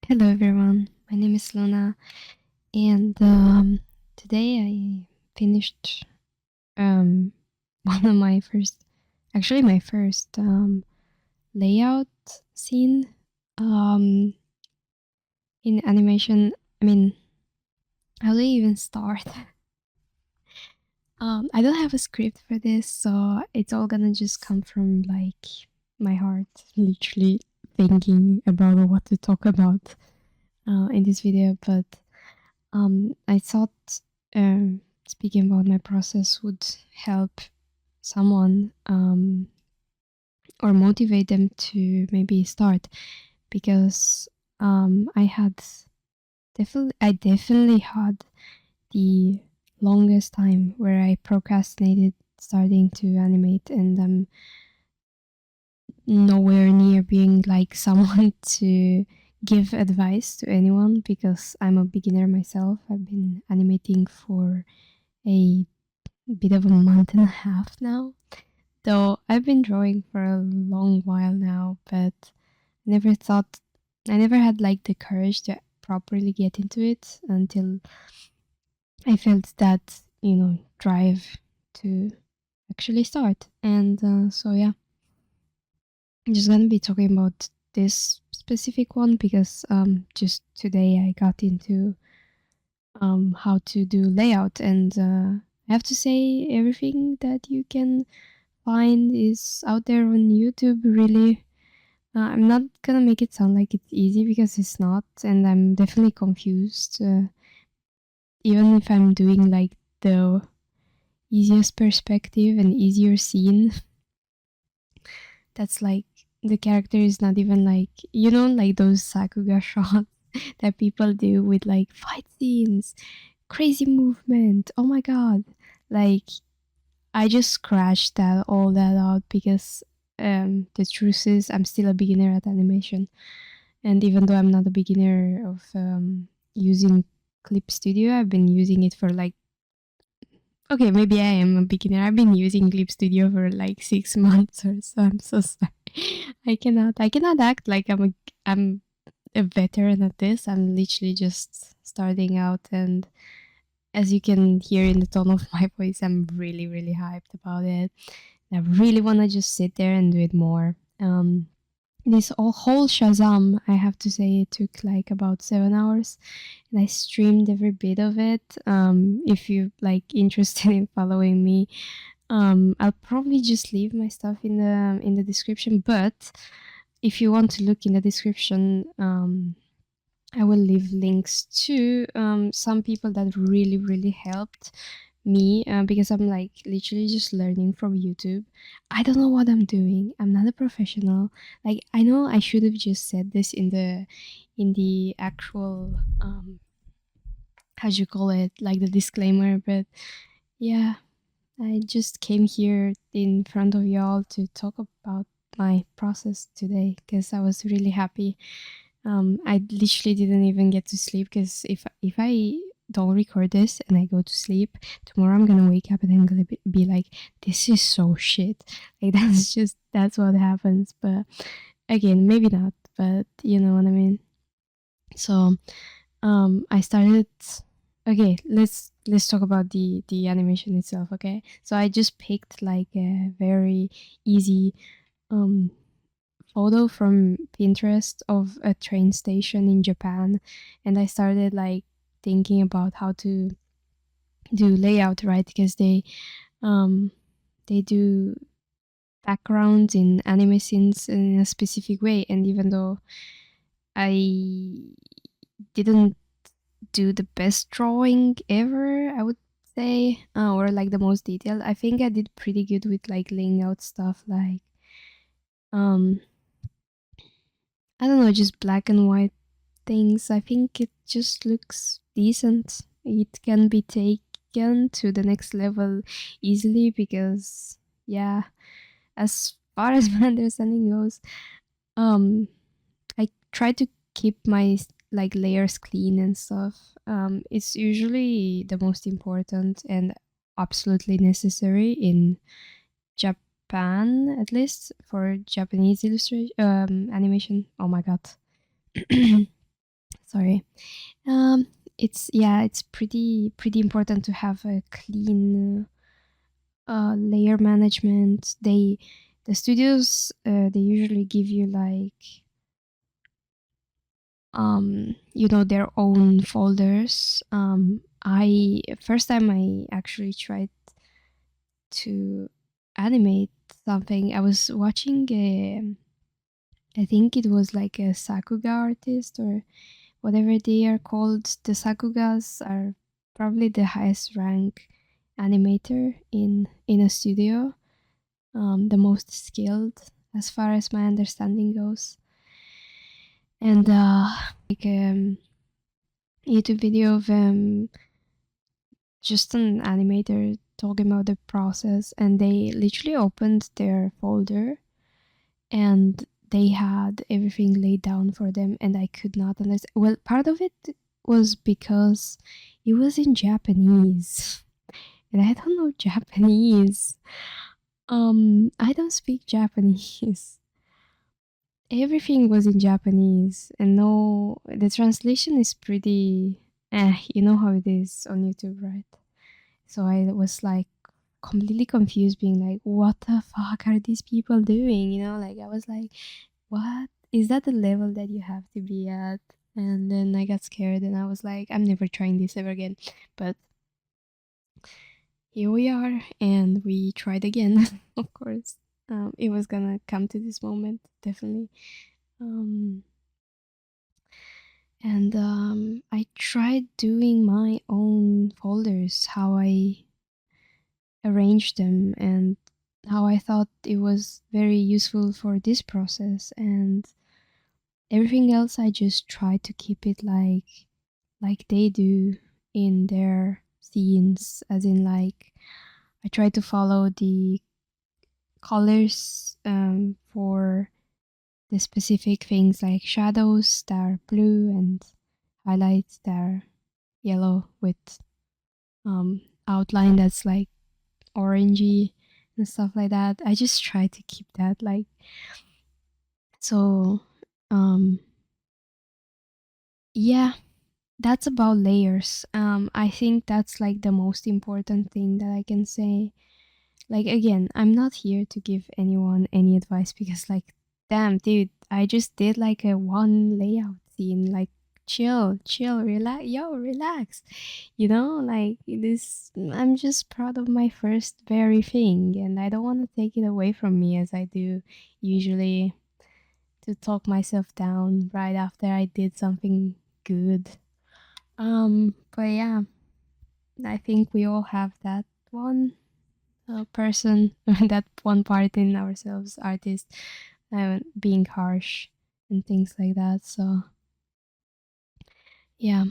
Hello everyone, my name is Luna, and today I finished um, one of my first, actually my first layout scene um, in animation. I mean, how do you even start? I don't have a script for this, so it's all gonna just come from like my heart, literally thinking about what to talk about in this video, but I thought speaking about my process would help someone or motivate them to maybe start because I definitely had the longest time where I procrastinated starting to animate, and I'm nowhere near being like someone to give advice to anyone because I'm a beginner myself. I've been animating for a bit of a month and a half now. Though I've been drawing for a long while now, but I never had like the courage to properly get into it until I felt that, drive to actually start. And so, yeah, I'm just gonna be talking about this specific one because just today I got into how to do layout, and I have to say everything that you can find is out there on YouTube, really. I'm not gonna make it sound like it's easy because it's not, and I'm definitely confused. Even if I'm doing like the easiest perspective and easier scene, that's like the character is not even like, like those Sakuga shots that people do with like fight scenes, crazy movement. Oh my god. Like, I just scratched all that out because the truth is I'm still a beginner at animation, and even though I'm not a beginner of using Clip Studio, I've been using it for like, okay, maybe I am a beginner. I've been using Clip Studio for like 6 months or so. I'm so sorry. I cannot act like I'm a veteran at this. I'm literally just starting out, and as you can hear in the tone of my voice, I'm really, really hyped about it. I really want to just sit there and do it more. This whole Shazam, I have to say, it took like about 7 hours, and I streamed every bit of it. If you like interested in following me, I'll probably just leave my stuff in the description. But if you want to look in the description, I will leave links to some people that really, really helped me because I'm like literally just learning from YouTube. I don't know what I'm doing. I'm not a professional. Like, I know I should have just said this in the actual how do you call it, like the disclaimer, but yeah, I just came here in front of y'all to talk about my process today because I was really happy. I literally didn't even get to sleep because if I don't record this and I go to sleep tomorrow, I'm gonna wake up and I'm gonna be like, this is so shit. Like that's what happens. But again, maybe not. But you know what I mean. So I started. Okay, let's talk about the animation itself. Okay, so I just picked like a very easy um photo from Pinterest of a train station in Japan, and I started like thinking about how to do layout, right, because um they do backgrounds in anime scenes in a specific way, and even though I didn't do the best drawing ever, I would say, or like the most detailed, I think I did pretty good with like laying out stuff like um I don't know, just black and white things. I think it just looks decent. It can be taken to the next level easily because, yeah, as far as my understanding goes, um, I try to keep my like layers clean and stuff. It's usually the most important and absolutely necessary in Japan, at least for Japanese illustration animation. Oh my god. Sorry. Um, it's yeah, it's pretty important to have a clean layer management. The studios they usually give you like their own folders. I first time I actually tried to animate something. I was watching I think it was like a sakuga artist or whatever they are called. The sakugas are probably the highest rank animator in a studio, the most skilled as far as my understanding goes. And like YouTube video of just an animator talking about the process, and they literally opened their folder and they had everything laid down for them, and I could not understand. Well, part of it was because it was in Japanese, and I don't know Japanese. I don't speak Japanese. Everything was in Japanese, and no, the translation is pretty. You know how it is on YouTube, right? So I was like completely confused, being like, what the fuck are these people doing? Like I was like, what? Is that the level that you have to be at? And then I got scared and I was like, I'm never trying this ever again. But here we are and we tried again, of course. It was gonna come to this moment, definitely. Um, and I tried doing my own folders, how I arranged them and how I thought it was very useful for this process, and everything else I just try to keep it like they do in their scenes, as in like I try to follow the colors for the specific things, like shadows that are blue and highlights that are yellow with outline that's like orangey and stuff like that. I just try to keep that like so. um yeah, that's about layers. I think that's like the most important thing that I can say. Like again, I'm not here to give anyone any advice because like damn dude, I just did like a one layout scene. Like chill, relax, yo, relax. Like this, I'm just proud of my first very thing and I don't want to take it away from me as I do usually, to talk myself down right after I did something good. But yeah, I think we all have that one person, that one part in ourselves, artist, being harsh and things like that. So yeah,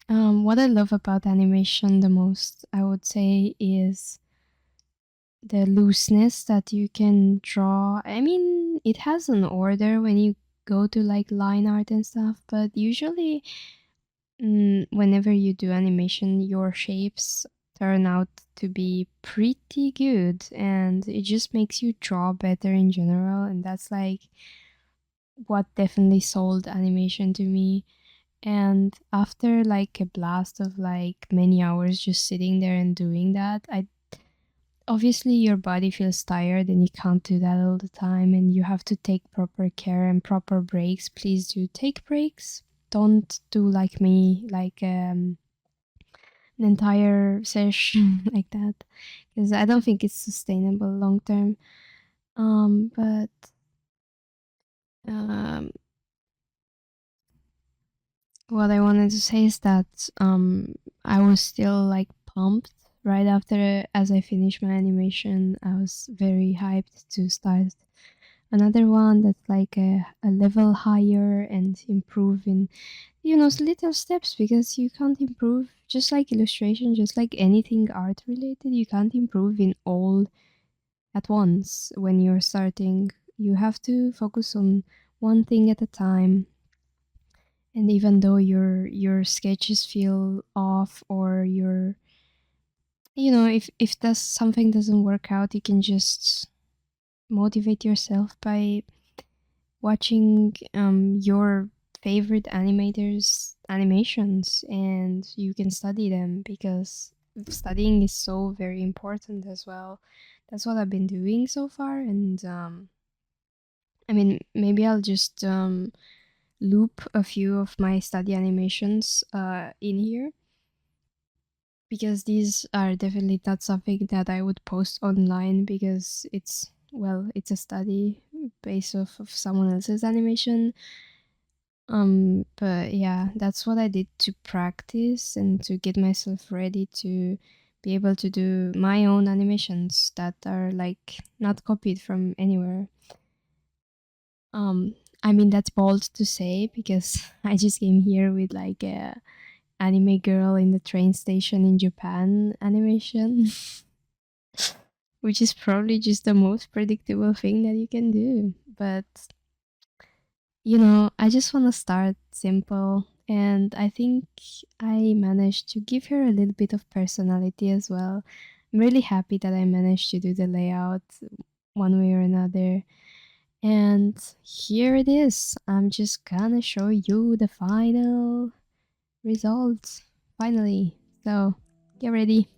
what I love about animation the most, I would say, is the looseness that you can draw. I mean, it has an order when you go to like line art and stuff, but usually whenever you do animation, your shapes turn out to be pretty good and it just makes you draw better in general. And that's like what definitely sold animation to me. And after like a blast of like many hours just sitting there and doing that, I obviously your body feels tired and you can't do that all the time and you have to take proper care and proper breaks. Please do take breaks. Don't do like me, like an entire session like that, because I don't think it's sustainable long term. But um, what I wanted to say is that I was still like pumped right after as I finished my animation. I was very hyped to start another one that's like a level higher and improve in little steps, because you can't improve just like illustration, just like anything art related, you can't improve in all at once when you're starting. You have to focus on one thing at a time. And even though your sketches feel off, or if that's something doesn't work out, you can just motivate yourself by watching your favorite animators' animations, and you can study them because studying is so very important as well. That's what I've been doing so far, and I mean, maybe I'll just loop a few of my study animations in here because these are definitely not something that I would post online because it's, well, it's a study based off of someone else's animation. But yeah, that's what I did to practice and to get myself ready to be able to do my own animations that are like not copied from anywhere. Um, I mean, that's bold to say because I just came here with like a anime girl in the train station in Japan animation, which is probably just the most predictable thing that you can do. But I just want to start simple. And I think I managed to give her a little bit of personality as well. I'm really happy that I managed to do the layout one way or another. And here it is. I'm just gonna show you the final results. Finally. So, get ready.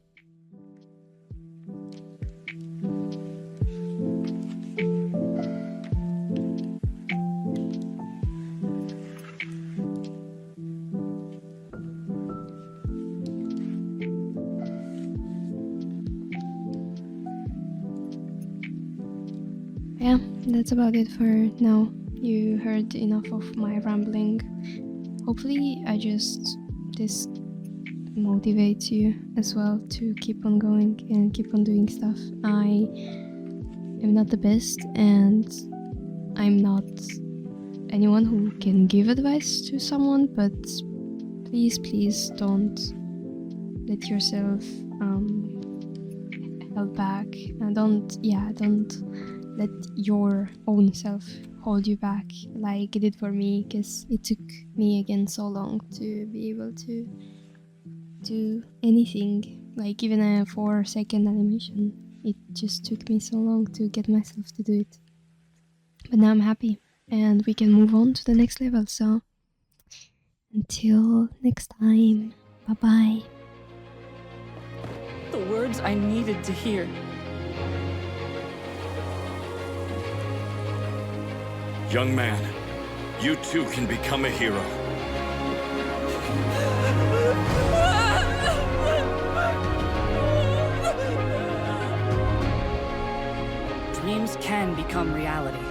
Yeah, that's about it for now. You heard enough of my rambling. Hopefully, this motivates you as well to keep on going and keep on doing stuff. I am not the best, and I'm not anyone who can give advice to someone, but please don't let yourself held back, and don't let your own self hold you back like it did for me, because it took me again so long to be able to do anything, like even a 4-second animation. It just took me so long to get myself to do it, but now I'm happy and we can move on to the next level. So until next time, bye bye. The words I needed to hear. Young man, you too can become a hero. Dreams can become reality.